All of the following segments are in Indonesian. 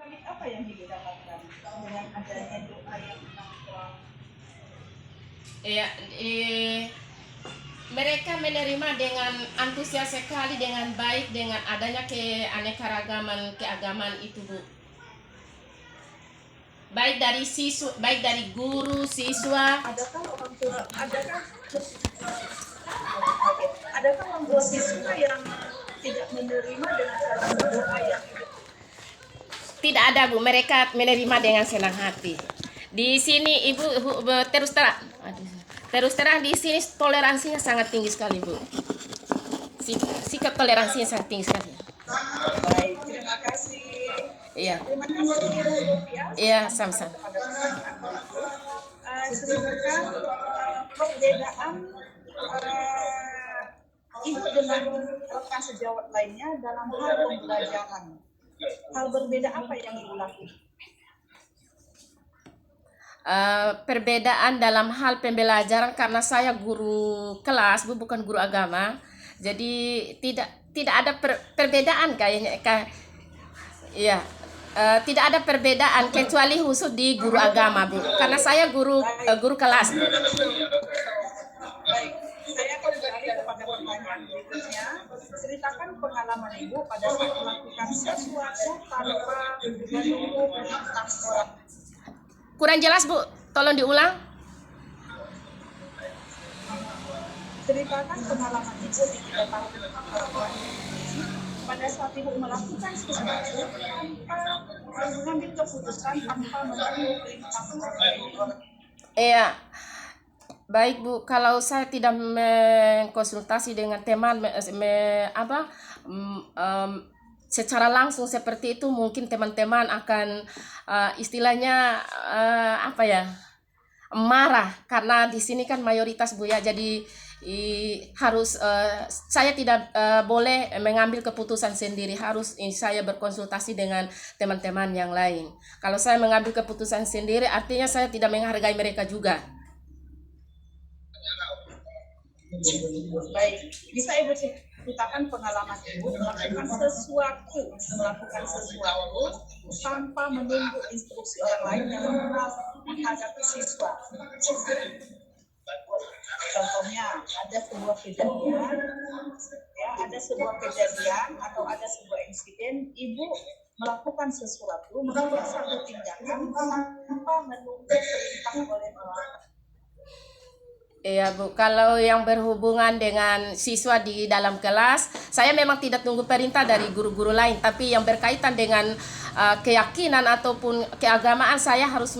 Apa yang Ibu dapatkan dengan adanya doa yang telah Ya, mereka menerima dengan antusias sekali, dengan baik, dengan adanya keanekaragaman keagamaan itu, Bu. Baik dari siswa, baik dari guru, siswa. adakah orang tua adakah orang tua siswa yang tidak menerima dengan cara berdoa yang Tidak ada, Bu. Mereka menerima dengan senang hati. Di sini Ibu terus terang di sini toleransinya sangat tinggi sekali, Bu. Sikap toleransinya sangat tinggi sekali. baik? Terima kasih. Iya. Terima kasih Ibu Rupiah. Iya, sama-sama. Kepada pertanyaan sedangkan perbedaan Ibu dengan rekan sejawat lainnya dalam hal pembelajaran. Hal berbeda apa yang Ibu lakukan? Perbedaan dalam hal pembelajaran karena saya guru kelas, Bu, bukan guru agama. Jadi tidak ada perbedaan kayaknya. Iya. Tidak ada perbedaan kecuali khusus di guru agama, Bu. Karena saya guru kelas. Baik, saya akan beralih kepada pertanyaan berikutnya. Ceritakan pengalaman Ibu pada saat melakukan sesuatu tanpa menunggu perintah orang. Kurang jelas, Bu. Tolong diulang. Ceritakan pengalaman Ibu di 3 tahun pada saat Ibu melakukan sesuatu tanpa mengambil keputusan tanpa menunggu perintah orang. Iya. Baik, Bu, kalau saya tidak mengkonsultasi dengan teman secara langsung seperti itu, mungkin teman-teman akan istilahnya marah karena di sini kan mayoritas, Bu, ya. Jadi harus saya tidak boleh mengambil keputusan sendiri, harus saya berkonsultasi dengan teman-teman yang lain. Kalau saya mengambil keputusan sendiri artinya saya tidak menghargai mereka juga. Baik, bisa Ibu ceritakan pengalaman Ibu melakukan sesuatu tanpa menunggu instruksi orang lain dalam hal menghadapi siswa. Contohnya ada sebuah kejadian atau ada sebuah insiden, Ibu melakukan sesuatu, melakukan satu tindakan tanpa menunggu perintah oleh orang. Iya, Bu, kalau yang berhubungan dengan siswa di dalam kelas, saya memang tidak tunggu perintah dari guru-guru lain, tapi yang berkaitan dengan keyakinan ataupun keagamaan saya harus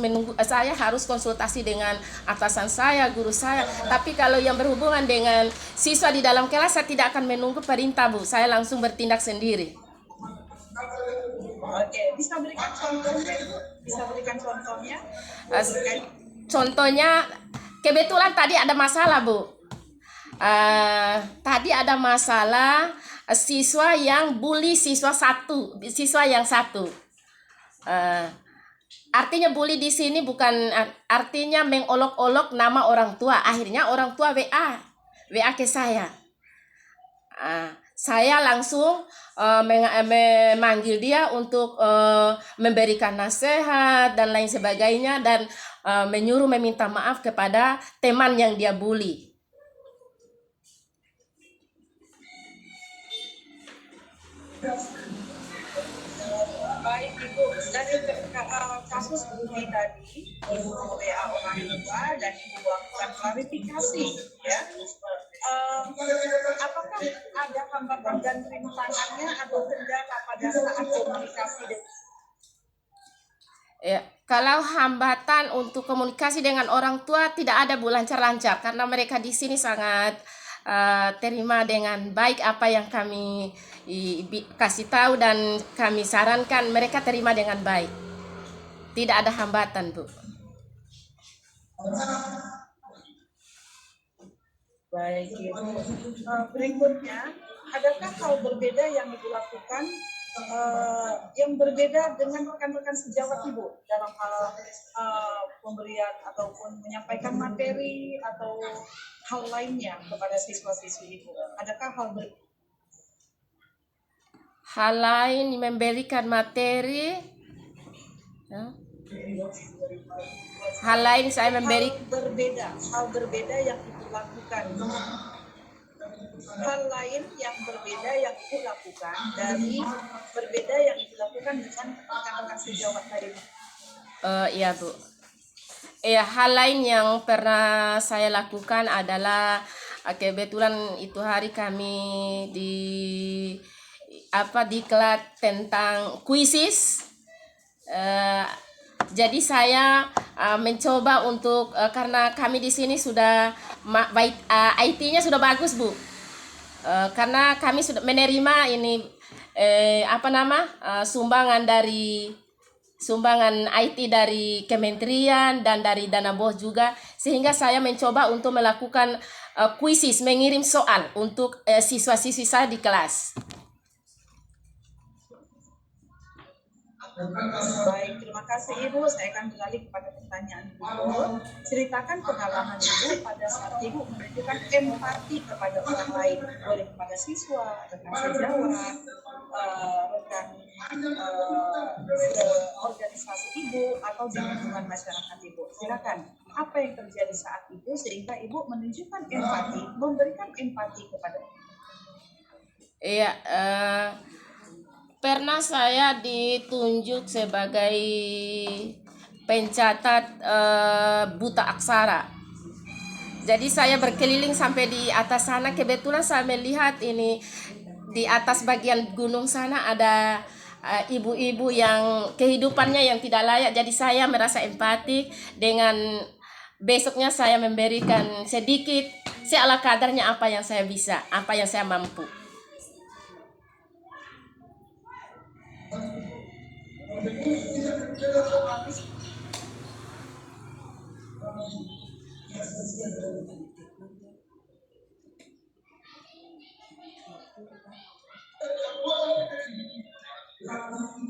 konsultasi dengan atasan saya, guru saya. Tapi kalau yang berhubungan dengan siswa di dalam kelas, saya tidak akan menunggu perintah, Bu. Saya langsung bertindak sendiri. Oke, bisa berikan contohnya, Ibu? Contohnya, kebetulan tadi ada masalah, Bu. Tadi ada masalah siswa yang bully siswa yang satu. Artinya bully di sini bukan artinya mengolok-olok nama orang tua. Akhirnya orang tua WA ke saya. Saya langsung memanggil dia untuk memberikan nasihat dan lain sebagainya, dan menyuruh meminta maaf kepada teman yang dia bully. Baik, Ibu, dari kasus bully tadi, Ibu WA orang tua dan Ibu melakukan klarifikasi, ya. Apakah ada hambatan dan rintangannya atau kendala pada saat komunikasi dengan Ya, kalau hambatan untuk komunikasi dengan orang tua tidak ada, Bu, lancar-lancar karena mereka di sini sangat terima dengan baik apa yang kami kasih tahu dan kami sarankan, mereka terima dengan baik. Tidak ada hambatan, Bu. Baik, Ibu. Berikutnya, adakah hal berbeda yang Ibu lakukan yang berbeda dengan rekan-rekan sejawat Ibu dalam hal pemberian ataupun menyampaikan materi atau hal lainnya kepada siswa-siswi Ibu? Adakah hal lain memberikan materi? Ya. Hal lain saya memberi hal berbeda yang Ibu lakukan. Hal lain yang berbeda yang Ibu lakukan dari berbeda yang Ibu lakukan dengan rekan-rekan sejawat tadi. Iya Bu. Ya, hal lain yang pernah saya lakukan adalah kebetulan itu hari kami diklat tentang kuisis. Jadi saya mencoba untuk karena kami di sini sudah IT-nya sudah bagus Bu. Karena kami sudah menerima ini sumbangan IT dari kementerian dan dari dana BOS juga, sehingga saya mencoba untuk melakukan kuisis, mengirim soal untuk siswa-siswi saya di kelas. Baik, terima kasih Ibu. Saya akan beralih kepada pertanyaan Ibu. Ceritakan pengalaman Ibu pada saat Ibu menunjukkan empati kepada orang lain, boleh kepada siswa, rekan sejawat, rekan organisasi Ibu, atau di lingkungan masyarakat Ibu. Silakan. Apa yang terjadi saat itu sehingga Ibu menunjukkan empati, memberikan empati kepada Iya, pernah saya ditunjuk sebagai pencatat buta aksara. Jadi saya berkeliling sampai di atas sana. Kebetulan saya melihat ini di atas bagian gunung sana ada ibu-ibu yang kehidupannya yang tidak layak. Jadi saya merasa empatik. Dengan besoknya saya memberikan sedikit seala kadarnya apa yang saya bisa, apa yang saya mampu.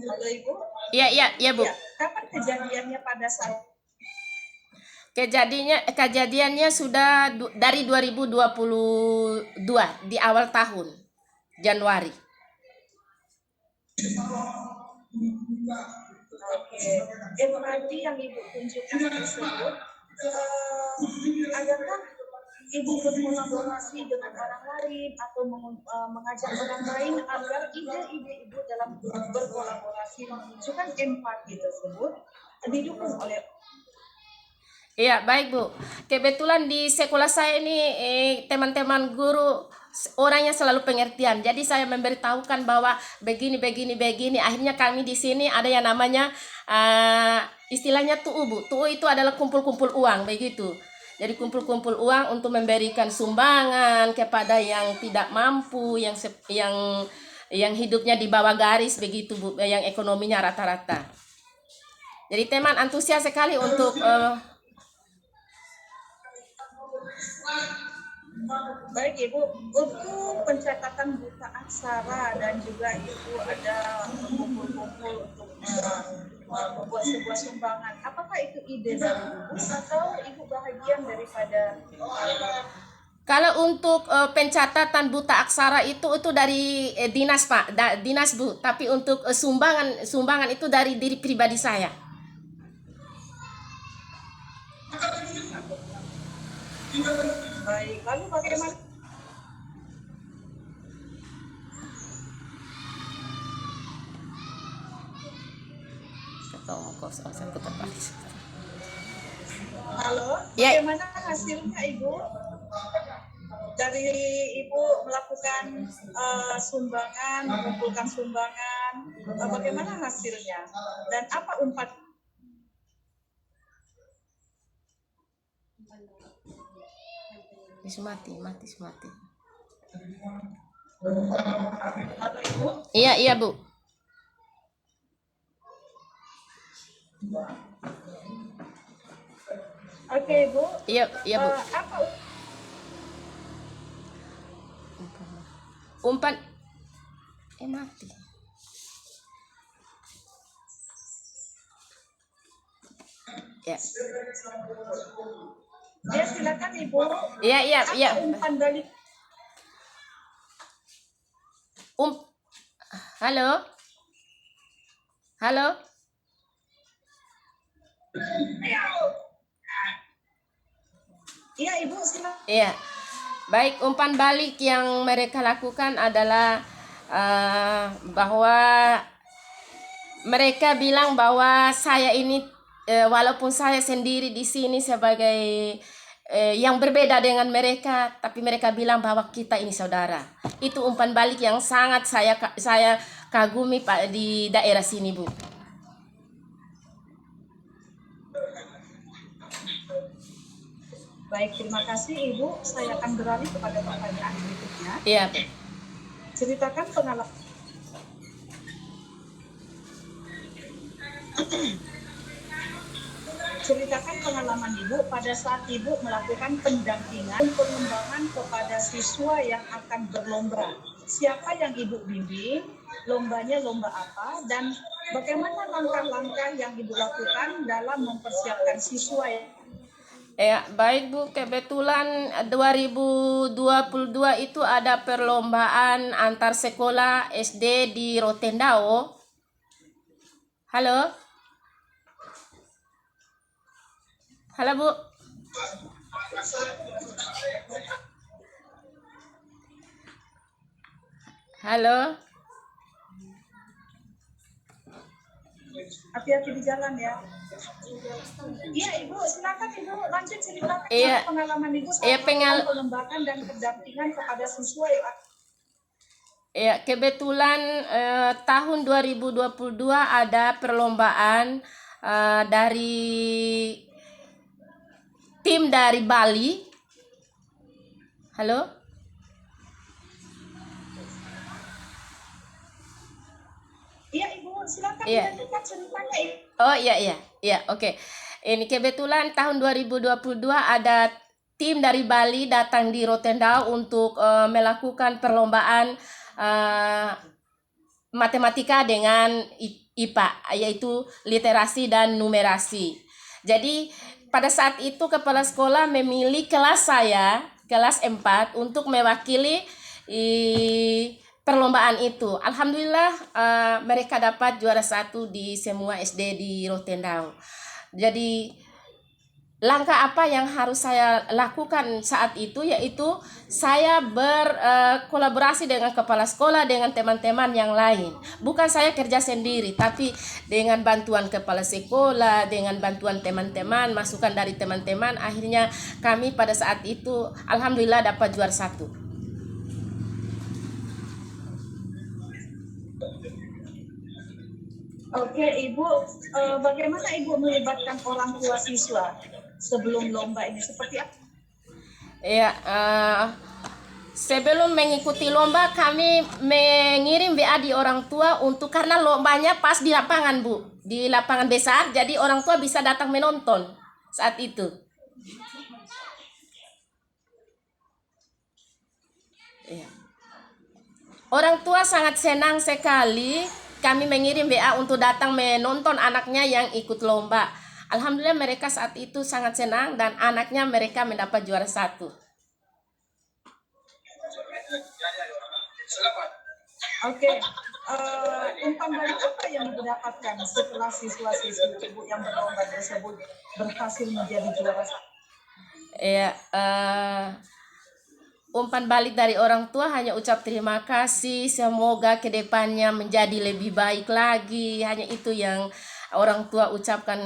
Halo Ibu. Iya Bu. Ya, kapan kejadiannya pada saat Kejadiannya sudah dari 2022 di awal tahun Januari. Oke, empati yang Ibu tunjukkan tersebut, adakah Ibu berkolaborasi dengan orang lain atau mengajak orang lain agar ide-ide Ibu dalam berkolaborasi menunjukkan empati tersebut didukung oleh Iya, baik Bu. Kebetulan di sekolah saya ini teman-teman guru orangnya selalu pengertian. Jadi saya memberitahukan bahwa begini. Akhirnya kami di sini ada yang namanya istilahnya tu'u Bu. Tu'u itu adalah kumpul-kumpul uang begitu. Jadi kumpul-kumpul uang untuk memberikan sumbangan kepada yang tidak mampu, yang hidupnya di bawah garis begitu Bu, yang ekonominya rata-rata. Jadi teman antusias sekali untuk Baik Ibu, untuk pencatatan buta aksara dan juga Ibu ada kumpul-kumpul untuk membuat sebuah sumbangan. Apakah itu ide dari Ibu atau Ibu bahagian daripada kalau untuk pencatatan buta aksara itu dari dinas Pak, dinas Bu. Tapi untuk sumbangan itu dari diri pribadi saya. baik, lalu bagaimana? Halo, Ya. bagaimana hasilnya Ibu? Dari Ibu melakukan sumbangan, mengumpulkan sumbangan, bagaimana hasilnya? Dan apa umpan? Mati. Halo Ibu? Iya Bu. Oke Ibu. Iya Bu. Apa Umpan mati. Ya. Ya silakan Ibu. Iya. Apa umpan dari Halo. Iya Ibu, silakan. Iya. Baik, umpan balik yang mereka lakukan adalah bahwa mereka bilang bahwa saya ini walaupun saya sendiri di sini sebagai yang berbeda dengan mereka, tapi mereka bilang bahwa kita ini saudara. Itu umpan balik yang sangat saya kagumi Pak di daerah sini, Bu. Baik, terima kasih Ibu. Saya akan beralih kepada pertanyaan berikutnya. Iya, Bu. Ceritakan pengalaman. Ceritakan pengalaman Ibu pada saat Ibu melakukan pendampingan pengembangan kepada siswa yang akan berlomba. Siapa yang Ibu bimbing, lombanya lomba apa, dan bagaimana langkah-langkah yang Ibu lakukan dalam mempersiapkan siswa yang... Ya, baik Bu, kebetulan 2022 itu ada perlombaan antar sekolah SD di Rotendao. Halo? Halo Bu? Halo? Hati-hati di jalan ya. Iya Ibu, silakan Ibu lanjut ceritakan pengalaman Ibu saat pengembangan dan pendampingan kepada siswa ya. Ya, kebetulan tahun 2022 ada perlombaan dari tim dari Bali. Halo? Iya Ibu, silakan dilanjutkan ceritanya Ibu. Oh iya, oke. Ini kebetulan tahun 2022 ada tim dari Bali datang di Rotendao untuk melakukan perlombaan matematika dengan IPA, yaitu literasi dan numerasi. Jadi pada saat itu kepala sekolah memilih kelas saya, kelas 4, untuk mewakili perlombaan itu. Alhamdulillah mereka dapat juara 1 di semua SD di Rotendao. Jadi langkah apa yang harus saya lakukan saat itu, yaitu saya berkolaborasi dengan kepala sekolah, dengan teman-teman yang lain. Bukan saya kerja sendiri, tapi dengan bantuan kepala sekolah, dengan bantuan teman-teman, masukan dari teman-teman, akhirnya kami pada saat itu alhamdulillah dapat juara 1. Oke Ibu, bagaimana Ibu melibatkan orang tua siswa sebelum lomba ini, seperti apa? Ya, sebelum mengikuti lomba kami mengirim WA di orang tua karena lombanya pas di lapangan Bu, di lapangan besar, jadi orang tua bisa datang menonton saat itu. Ya. Orang tua sangat senang sekali kami mengirim WA untuk datang menonton anaknya yang ikut lomba. Alhamdulillah mereka saat itu sangat senang dan anaknya mereka mendapat juara 1. Oke, umpan balik apa yang didapatkan setelah siswa-siswi Ibu yang berlomba tersebut berhasil menjadi juara 1? Ya, umpan balik dari orang tua hanya ucap terima kasih, semoga kedepannya menjadi lebih baik lagi. Hanya itu yang orang tua ucapkan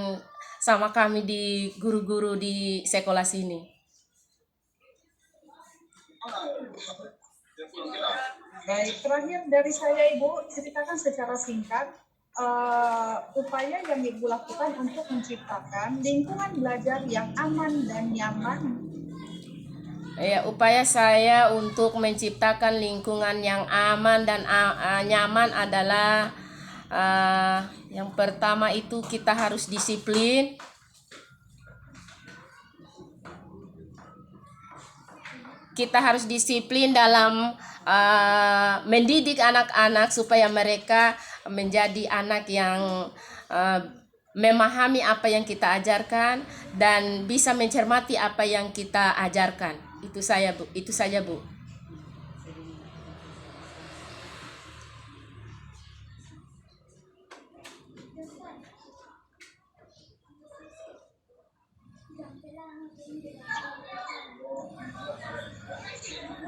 sama kami di guru-guru di sekolah sini. Baik, terakhir dari saya Ibu, ceritakan secara singkat upaya yang Ibu lakukan untuk menciptakan lingkungan belajar yang aman dan nyaman. Ya, upaya saya untuk menciptakan lingkungan yang aman dan nyaman adalah yang pertama itu kita harus disiplin. Kita harus disiplin dalam mendidik anak-anak supaya mereka menjadi anak yang memahami apa yang kita ajarkan dan bisa mencermati apa yang kita ajarkan. Itu saja Bu.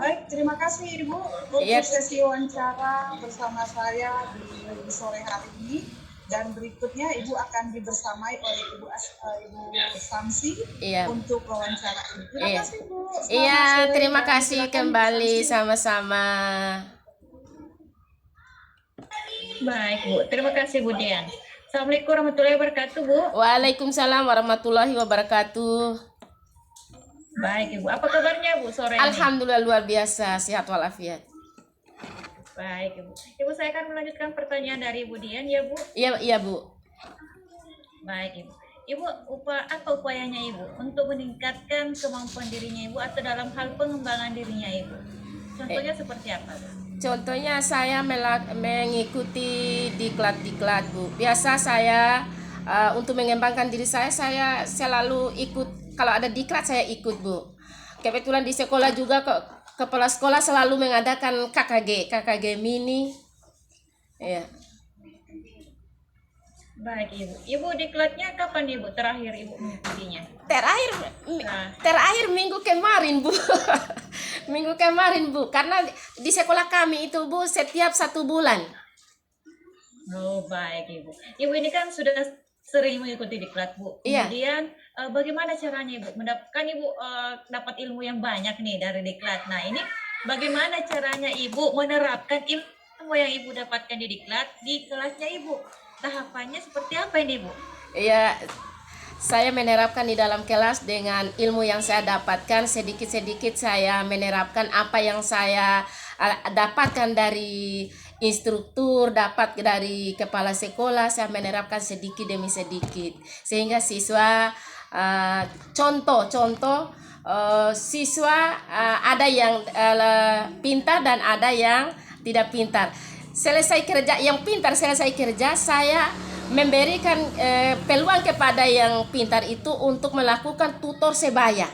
Baik, terima kasih Ibu untuk Iya. sesi wawancara bersama saya di sore hari ini. Dan berikutnya Ibu akan dibersamai oleh Ibu Samsi Iya. untuk wawancara ini. Terima Iya. kasih Bu. Selamat Iya, sore terima dan kasih silakan, Bu kembali Samsi. sama-sama. Baik Bu, terima kasih Bu Dian. Assalamualaikum warahmatullahi wabarakatuh Bu. Waalaikumsalam warahmatullahi wabarakatuh. Baik Ibu, apa kabarnya Bu sore ini? Alhamdulillah luar biasa, sehat walafiat. Baik Ibu. Ibu, saya akan melanjutkan pertanyaan dari Bu Dian ya Bu. Iya, iya Bu. Baik Ibu. Ibu, apa upayanya Ibu untuk meningkatkan kemampuan dirinya Ibu atau dalam hal pengembangan dirinya Ibu? Contohnya seperti apa Bu? Contohnya saya mengikuti diklat-diklat Bu. Biasa saya untuk mengembangkan diri saya selalu ikut. Kalau ada diklat saya ikut Bu. Kebetulan di sekolah juga kepala sekolah selalu mengadakan KKG mini. Ya. Baik Ibu. Ibu diklatnya kapan Ibu terakhir Ibu mengikutinya? Terakhir minggu kemarin Bu. Minggu kemarin Bu, karena di sekolah kami itu Bu setiap 1 bulan. Oh baik Ibu. Ibu ini kan sudah sering mengikuti diklat Bu. Iya. Kemudian bagaimana caranya Ibu? Mendapatkan Ibu dapat ilmu yang banyak nih dari diklat. Nah ini bagaimana caranya Ibu menerapkan ilmu yang Ibu dapatkan di diklat di kelasnya Ibu? Tahapannya seperti apa ini Bu? Ya, saya menerapkan di dalam kelas dengan ilmu yang saya dapatkan. Sedikit-sedikit saya menerapkan apa yang saya dapatkan dari instruktur, dapat dari kepala sekolah. Saya menerapkan sedikit demi sedikit, sehingga siswa contoh siswa ada yang pintar dan ada yang tidak pintar. Selesai kerja, yang pintar selesai kerja, saya memberikan peluang kepada yang pintar itu untuk melakukan tutor sebaya.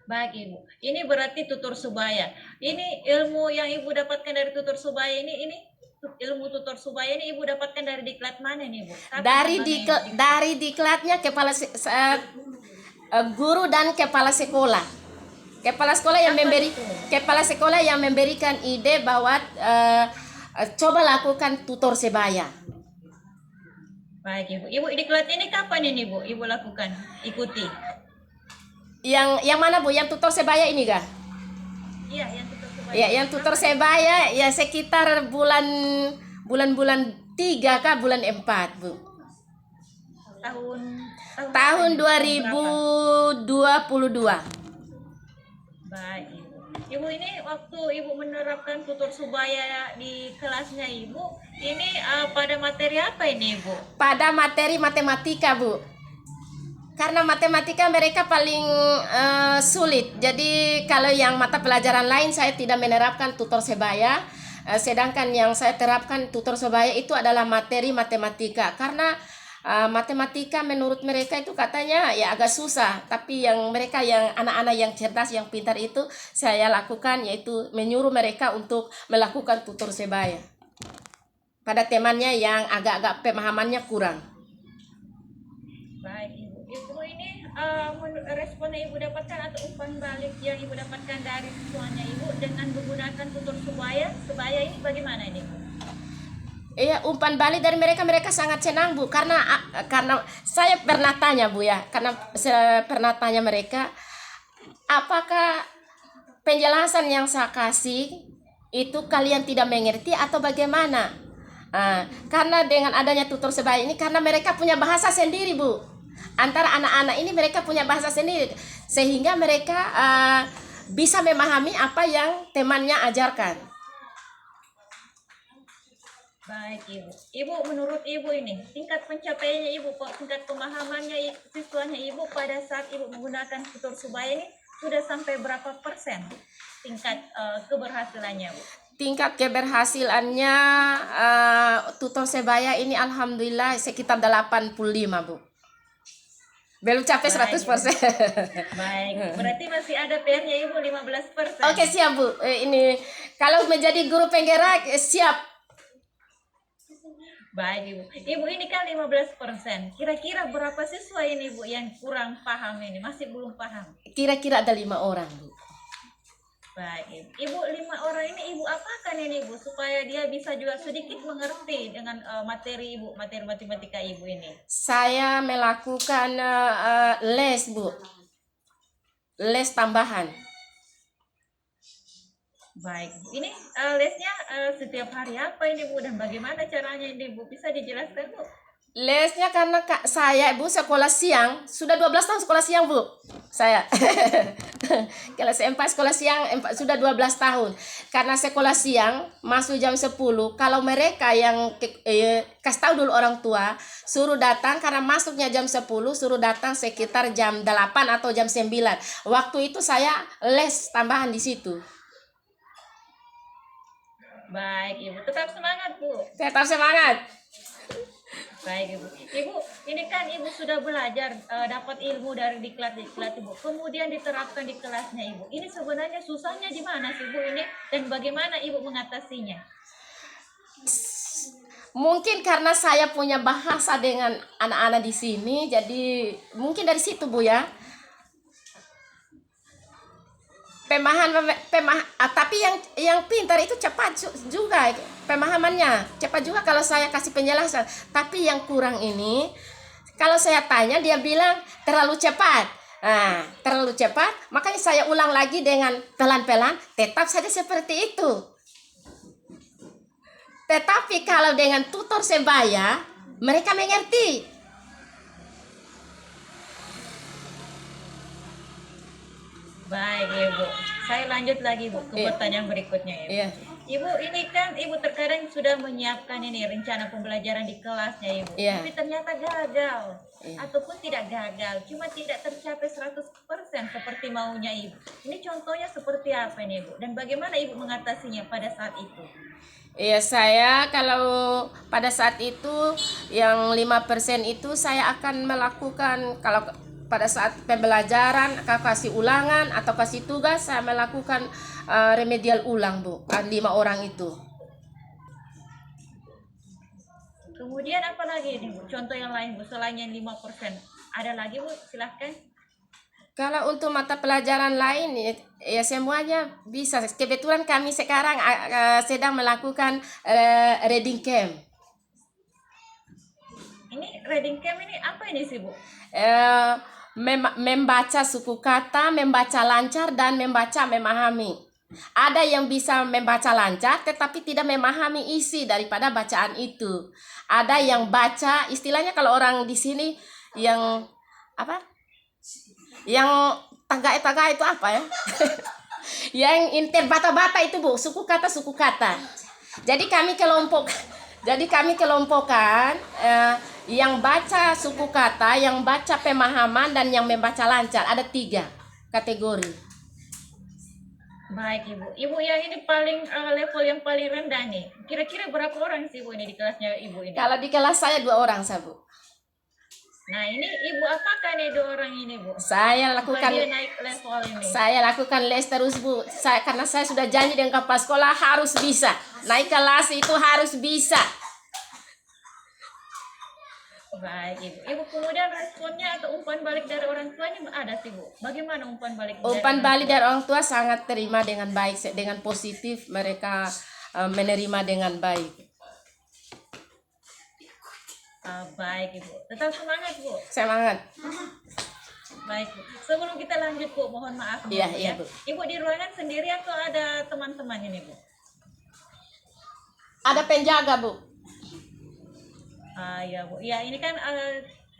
Baik Ibu, ini berarti tutor sebaya. Ini ilmu yang Ibu dapatkan dari tutor sebaya ini ilmu tutor sebaya ini Ibu dapatkan dari diklat mana nih Bu? Dari diklatnya guru dan kepala sekolah. Kepala sekolah yang memberikan ide bahwa coba lakukan tutor sebaya. Baik Ibu. Ibu diklat ini kapan ini Bu? Ibu lakukan, ikuti. Yang mana Bu? Yang tutor sebaya ini kah? Iya, yang tutor sebaya. Ya, yang tutor sebaya ya sekitar bulan 3 kah bulan 4 Bu. Tahun 2022. Baik Ibu. Ibu ini waktu Ibu menerapkan tutor sebaya di kelasnya Ibu, ini pada materi apa ini Ibu? Pada materi matematika Bu. Karena matematika mereka paling sulit. Jadi kalau yang mata pelajaran lain saya tidak menerapkan tutor sebaya. Sedangkan yang saya terapkan tutor sebaya itu adalah materi matematika. Karena matematika menurut mereka itu katanya ya agak susah, tapi yang mereka yang anak-anak yang cerdas yang pintar itu saya lakukan, yaitu menyuruh mereka untuk melakukan tutor sebaya pada temannya yang agak-agak pemahamannya kurang. Baik Ibu. Ibu ini respon yang Ibu dapatkan atau umpan balik yang Ibu dapatkan dari siswanya Ibu dengan menggunakan tutor sebaya ini bagaimana ini Bu? Iya, umpan balik dari mereka sangat senang Bu, karena saya pernah tanya Bu ya, karena saya pernah tanya mereka, apakah penjelasan yang saya kasih itu kalian tidak mengerti atau bagaimana? Karena dengan adanya tutor sebaya ini, karena mereka punya bahasa sendiri Bu, antara anak-anak ini mereka punya bahasa sendiri, sehingga mereka bisa memahami apa yang temannya ajarkan. Baik Ibu. Ibu, menurut Ibu ini tingkat pencapaiannya Ibu, tingkat pemahamannya siswanya Ibu pada saat Ibu menggunakan tutor sebaya ini sudah sampai berapa persen tingkat keberhasilannya Bu? Tingkat keberhasilannya tutor sebaya ini alhamdulillah sekitar 85 Bu. Belum capai 100%. Baik, berarti masih ada PR-nya Ibu 15%. Oke, siap Bu. Ini kalau menjadi guru penggerak siap. Baik Ibu. Ibu ini kan 15%. Kira-kira berapa siswa ini Bu yang kurang paham ini, masih belum paham? Kira-kira ada 5 orang, Bu. Baik Ibu. Ibu 5 orang ini Ibu apakan ini Bu supaya dia bisa juga sedikit mengerti dengan materi Ibu, materi matematika Ibu ini? Saya melakukan les, Bu. Les tambahan. Baik, Bu. Ini lesnya setiap hari apa ini Bu dan bagaimana caranya ini Bu? Bisa dijelaskan Bu? Lesnya karena saya, Bu, sekolah siang. Sudah 12 tahun sekolah siang, Bu. Saya. Kelas 4 sekolah siang, sudah 12 tahun. Karena sekolah siang, masuk jam 10. Kalau mereka yang kasih tahu dulu orang tua, suruh datang karena masuknya jam 10, suruh datang sekitar jam 8 atau jam 9. Waktu itu saya les tambahan di situ. Baik Ibu, tetap semangat Bu. Tetap semangat. Baik Ibu. Ibu, ini kan Ibu sudah belajar dapat ilmu dari diklat Ibu. Kemudian diterapkan di kelasnya Ibu. Ini sebenarnya susahnya di mana sih Bu ini dan bagaimana Ibu mengatasinya? Mungkin karena saya punya bahasa dengan anak-anak di sini, jadi mungkin dari situ Bu ya. Tapi yang pintar itu cepat juga pemahamannya, cepat juga kalau saya kasih penjelasan. Tapi yang kurang ini, kalau saya tanya dia bilang terlalu cepat. Nah, terlalu cepat, makanya saya ulang lagi dengan pelan-pelan, tetap saja seperti itu. Tetapi kalau dengan tutor sebaya, mereka mengerti. Baik Ibu, saya lanjut lagi Bu ke pertanyaan berikutnya Ibu. Iya. Ibu ini kan Ibu terkadang sudah menyiapkan ini rencana pembelajaran di kelasnya Ibu, Iya. tapi ternyata gagal Iya. ataupun tidak gagal, cuma tidak tercapai 100% seperti maunya Ibu. Ini contohnya seperti apa ini Ibu dan bagaimana Ibu mengatasinya pada saat itu? Iya, saya kalau pada saat itu yang 5% itu saya akan melakukan, kalau pada saat pembelajaran kasih ulangan atau kasih tugas, saya melakukan remedial ulang Bu, 5 orang itu. Kemudian apa lagi ini Bu? Contoh yang lain Bu selain yang 5%. Ada lagi Bu? Silahkan. Kalau untuk mata pelajaran lain ya semuanya bisa. Kebetulan kami sekarang sedang melakukan reading camp. Ini reading camp ini apa ini sih Bu? Membaca suku kata, membaca lancar, dan membaca memahami. Ada yang bisa membaca lancar tetapi tidak memahami isi daripada bacaan itu. Ada yang baca, istilahnya kalau orang di sini yang apa? Yang tagak itu apa ya? Yang interbata-bata itu Bu, suku kata. Jadi kami kelompokkan yang baca suku kata, yang baca pemahaman, dan yang membaca lancar. Ada 3 kategori. Baik Ibu. Ibu yang ini paling level yang paling rendah nih. Kira-kira berapa orang sih Bu ini di kelasnya Ibu ini? Kalau di kelas saya 2 orang saja Bu. Nah ini Ibu apakan nih 2 orang ini Bu? Saya lakukan Supaya dia naik level ini. Saya lakukan les terus Bu. Karena saya sudah janji dengan kepala sekolah harus bisa. Naik kelas itu harus bisa. Baik Ibu. Ibu kemudian responnya atau umpan balik dari orang tuanya ada sih Bu. Bagaimana umpan balik? Umpan balik dari orang tua sangat terima dengan baik, dengan positif, mereka menerima dengan baik. Baik Ibu. Tetap semangat Bu. Semangat. Baik Bu. Sebelum kita lanjut Bu, mohon maaf Bu, Iya, ya. iya, Bu. Ibu di ruangan sendiri atau ada teman-teman ini Bu? Ada penjaga Bu. Ya Bu. Ya ini kan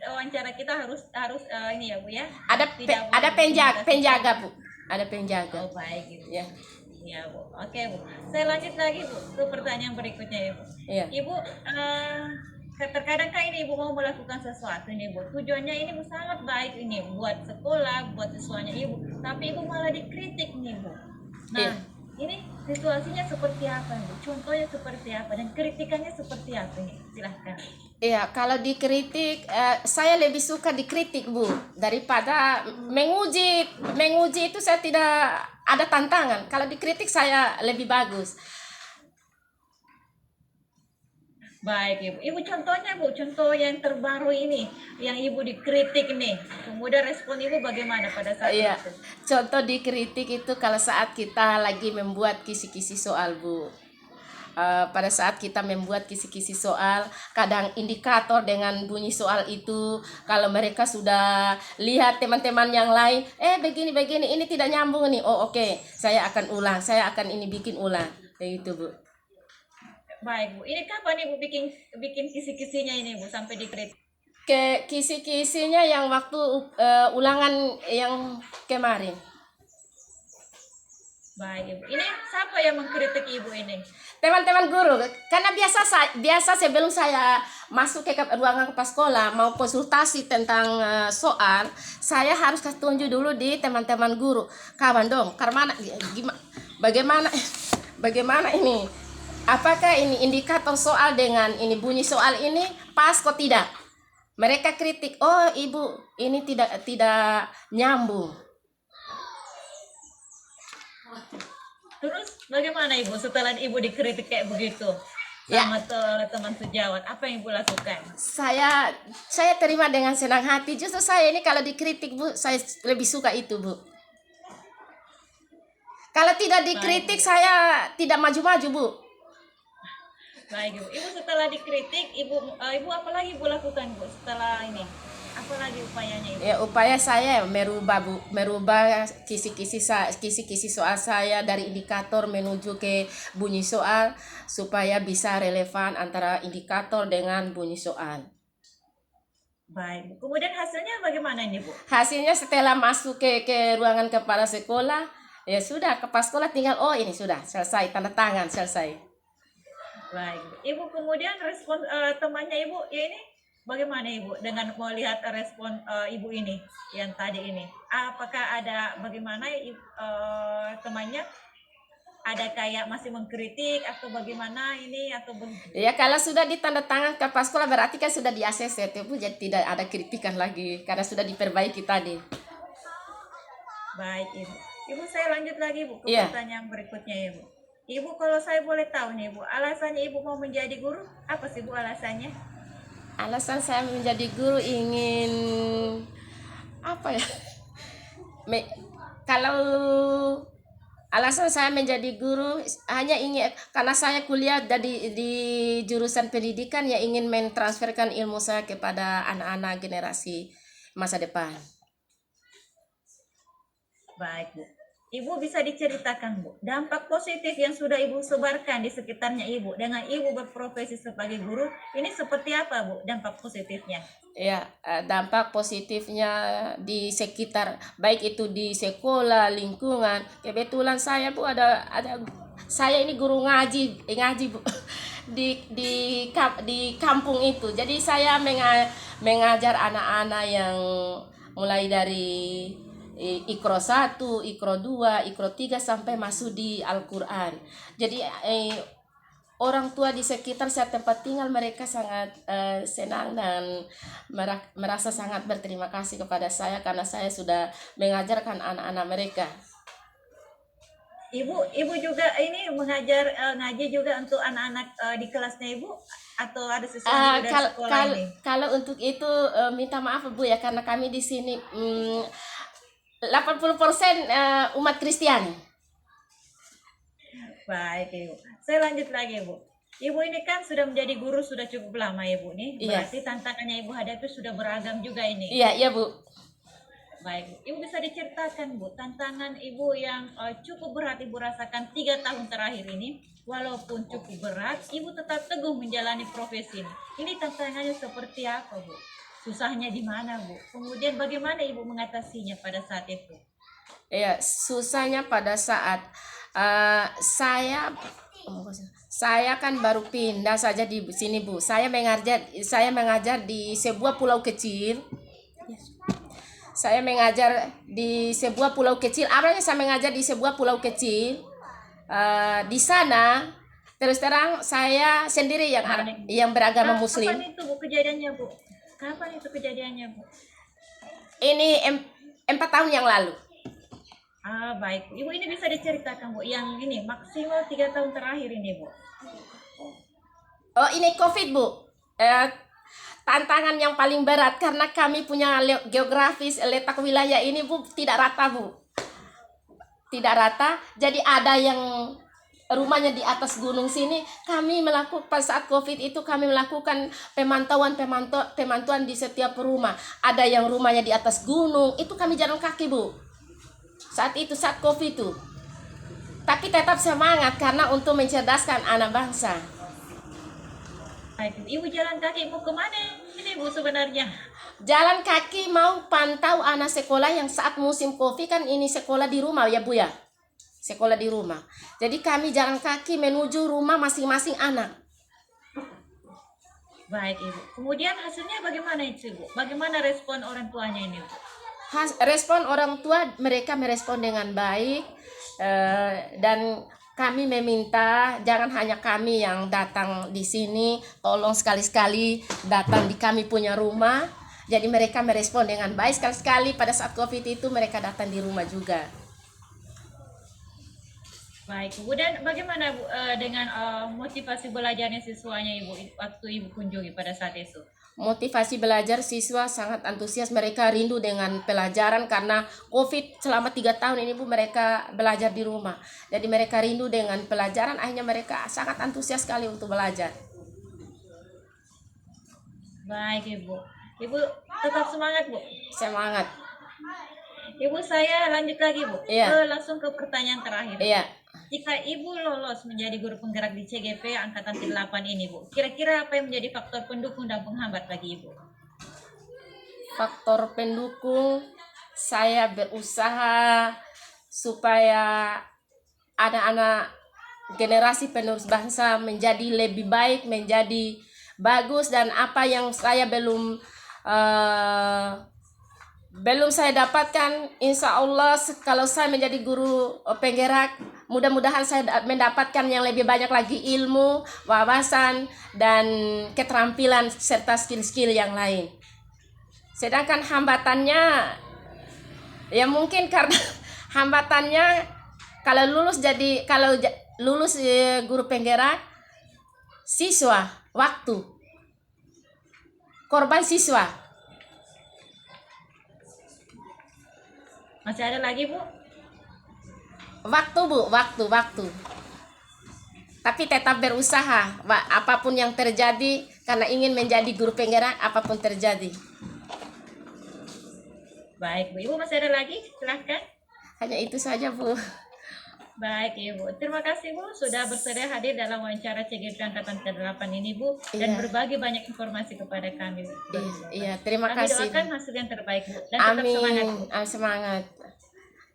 wawancara kita harus ini ya Bu ya. Ada penjaga Bu. Ada penjaga. Oh baik Ibu. Ya. Ya Bu. Oke Bu. Saya lanjut lagi Bu ke pertanyaan berikutnya ya Bu. Iya. Ibu terkadang kan ini Ibu mau melakukan sesuatu nih Bu. Tujuannya ini Bu sangat baik ini buat sekolah, buat siswanya Ibu. Tapi Ibu malah dikritik nih Bu. Nah, Iya. ini situasinya seperti apa Bu? Contohnya seperti apa dan kritikannya seperti apa nih? Silahkan. Iya, kalau dikritik, saya lebih suka dikritik Bu daripada menguji. Menguji itu saya tidak ada tantangan. Kalau dikritik saya lebih bagus. Baik Ibu. Ibu contohnya Bu, contoh yang terbaru ini, yang Ibu dikritik nih. Kemudian respon Ibu bagaimana pada saat Iya, itu? contoh dikritik itu kalau saat kita lagi membuat kisi-kisi soal, Bu. Pada saat kita membuat kisi-kisi soal, kadang indikator dengan bunyi soal itu, kalau mereka sudah lihat teman-teman yang lain, begini-begini, ini tidak nyambung nih. Oh oke, saya akan ulang, saya akan ini bikin ulang. Kayak gitu, Bu. Baik Bu. Ini kapan Ibu bikin bikin kisi-kisinya ini Bu sampai dikritik? Kisi-kisinya yang waktu ulangan yang kemarin. Baik Ibu. Ini siapa yang mengkritik Ibu ini? Teman-teman guru, karena biasa sebelum saya masuk ke ruangan kepala sekolah mau konsultasi tentang soal, saya harus kasih tunjuk dulu di teman-teman guru. Kawan dong, karena bagaimana bagaimana ini? Apakah ini indikator soal dengan ini bunyi soal ini pas kok tidak? Mereka kritik, oh ibu ini tidak nyambung. Terus bagaimana Ibu setelah Ibu dikritik kayak begitu Ya. sama teman sejawat? Apa yang Ibu lakukan? Saya terima dengan senang hati. Justru saya ini kalau dikritik, Bu, saya lebih suka itu, Bu. Kalau tidak dikritik, saya tidak maju-maju, Bu. Baik Ibu. Ibu setelah dikritik, Ibu apa lagi Ibu lakukan Bu setelah ini? Apa lagi upayanya Ibu? Ya, upaya saya merubah, Bu, merubah kisi-kisi soal saya dari indikator menuju ke bunyi soal supaya bisa relevan antara indikator dengan bunyi soal. Baik Bu. Kemudian hasilnya bagaimana ini Bu? Hasilnya setelah masuk ke ruangan kepala sekolah, ya sudah, kepala sekolah tinggal, oh ini sudah selesai, tanda tangan selesai. Baik Bu. Ibu kemudian respon temannya Ibu ya ini bagaimana Ibu dengan melihat respon Ibu ini yang tadi ini? Apakah ada bagaimana temannya ada kayak masih mengkritik atau bagaimana ini atau Ya kalau sudah ditanda tangan kepala sekolah berarti kan sudah di ACC, Bu, jadi tidak ada kritikan lagi karena sudah diperbaiki tadi. Baik Ibu. Ibu saya lanjut lagi Bu ke Iya. pertanyaan berikutnya Ibu. Ibu kalau saya boleh tahu nih Bu, alasannya Ibu mau menjadi guru apa sih Bu alasannya? Alasan saya menjadi guru ingin apa ya? Kalau alasan saya menjadi guru hanya ingin karena saya kuliah di jurusan pendidikan, ya ingin mentransferkan ilmu saya kepada anak-anak generasi masa depan. Baik Bu. Ibu bisa diceritakan Bu, dampak positif yang sudah Ibu sebarkan di sekitarnya Ibu dengan Ibu berprofesi sebagai guru, ini seperti apa Bu dampak positifnya? Ya, dampak positifnya di sekitar, baik itu di sekolah, lingkungan. Kebetulan saya, Bu, ada saya ini guru ngaji Bu, di kampung itu. Jadi saya mengajar anak-anak yang mulai dari Ikro 1, Ikro 2, Ikro 3 sampai masuk di Al-Qur'an. Jadi orang tua di sekitar saya tempat tinggal mereka sangat senang dan merasa sangat berterima kasih kepada saya karena saya sudah mengajarkan anak-anak mereka. Ibu juga ini mengajar ngaji juga untuk anak-anak di kelasnya Ibu atau ada sesuatu dari sekolah ini? Kalau untuk itu minta maaf Bu ya, karena kami di sini 80% umat Kristen. Baik Ibu. Saya lanjut lagi Bu. Ibu ini kan sudah menjadi guru sudah cukup lama Ibu nih. Iya. Berarti tantangannya Ibu hadapi sudah beragam juga ini. Iya Bu. Baik, Ibu bisa diceritakan Bu, tantangan Ibu yang cukup berat Ibu rasakan 3 tahun terakhir ini, walaupun cukup berat, Ibu tetap teguh menjalani profesi ini. Ini tantangannya seperti apa Bu? Susahnya di mana Bu? Kemudian bagaimana Ibu mengatasinya pada saat itu? Iya, susahnya pada saat saya kan baru pindah saja di sini Bu. Saya mengajar di sebuah pulau kecil. Saya mengajar di sebuah pulau kecil. Awalnya saya mengajar di sebuah pulau kecil. Di sana terus terang saya sendiri yang beragama Muslim. Kapan itu Bu kejadiannya Bu? Kapan itu kejadiannya Bu? Ini 4 tahun yang lalu. Baik. Ibu ini bisa diceritakan Bu, yang ini maksimal 3 tahun terakhir ini Bu. Oh, ini COVID, Bu. Tantangan yang paling berat karena kami punya geografis letak wilayah ini, Bu, tidak rata, Bu. Tidak rata. Jadi ada yang rumahnya di atas gunung sini. Kami melakukan pada saat COVID itu kami melakukan pemantauan di setiap rumah. Ada yang rumahnya di atas gunung, itu kami jalan kaki, Bu. Saat COVID itu. Tapi tetap semangat karena untuk mencerdaskan anak bangsa. Baik, Ibu jalan kaki mau kemana ini Bu sebenarnya? Jalan kaki mau pantau anak sekolah yang saat musim COVID kan ini sekolah di rumah ya Bu ya. Sekolah di rumah. Jadi kami jalan kaki menuju rumah masing-masing anak. Baik Ibu. Kemudian hasilnya bagaimana itu Bu? Bagaimana respon orang tuanya ini Bu? Respon orang tua mereka merespon dengan baik dan kami meminta jangan hanya kami yang datang di sini, tolong sekali-sekali datang di kami punya rumah. Jadi mereka merespon dengan baik sekali-sekali pada saat COVID itu mereka datang di rumah juga. Baik, Bu. Dan bagaimana Bu dengan motivasi belajarnya siswanya Ibu waktu Ibu kunjungi pada saat itu? Motivasi belajar siswa sangat antusias, mereka rindu dengan pelajaran karena COVID selama 3 tahun ini Bu mereka belajar di rumah. Jadi mereka rindu dengan pelajaran, akhirnya mereka sangat antusias sekali untuk belajar. Baik Ibu. Ibu tetap semangat Bu. Semangat. Ibu saya lanjut lagi Bu. Iya. Langsung ke pertanyaan terakhir. Iya. Jika Ibu lolos menjadi guru penggerak di CGP Angkatan 8 ini Bu, kira-kira apa yang menjadi faktor pendukung dan penghambat bagi Ibu? Faktor pendukung, saya berusaha supaya anak-anak generasi penerus bangsa menjadi lebih baik, menjadi bagus, dan apa yang saya belum saya dapatkan, insya Allah kalau saya menjadi guru penggerak, mudah-mudahan saya mendapatkan yang lebih banyak lagi ilmu, wawasan, dan keterampilan serta skill-skill yang lain. Sedangkan hambatannya, ya mungkin karena hambatannya kalau lulus guru penggerak, siswa, waktu, korban siswa. Masih ada lagi Bu? Waktu Bu, waktu. Tapi tetap berusaha, apapun yang terjadi, karena ingin menjadi guru penggerak, apapun terjadi. Baik Bu, Ibu masih ada lagi? Silahkan. Hanya itu saja Bu. Baik Ibu, terima kasih Bu sudah bersedia hadir dalam wawancara CGP Angkatan ke-8 ini Bu, dan Iya. berbagi banyak informasi kepada kami Bu. Iya, terima Kami kasih. doakan hasil yang terbaik Bu, dan tetap Amin. semangat Bu. Semangat.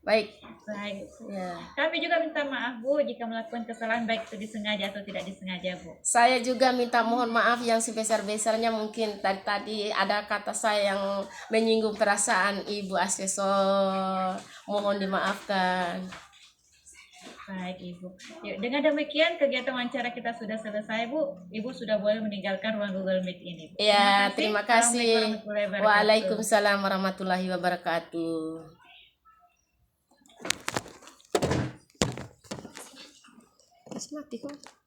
Baik. Baik. Ya. Kami juga minta maaf Bu jika melakukan kesalahan baik itu disengaja atau tidak disengaja Bu. Saya juga minta mohon maaf yang sebesar-besarnya, mungkin tadi ada kata saya yang menyinggung perasaan Ibu asesor. Mohon dimaafkan. Baik Ibu. Yuk, dengan demikian kegiatan wawancara kita sudah selesai Bu. Ibu sudah boleh meninggalkan ruang Google Meet ini Bu. Ya, terima kasih. Assalamualaikum warahmatullahi wabarakatuh. Waalaikumsalam warahmatullahi wabarakatuh. Mati kok.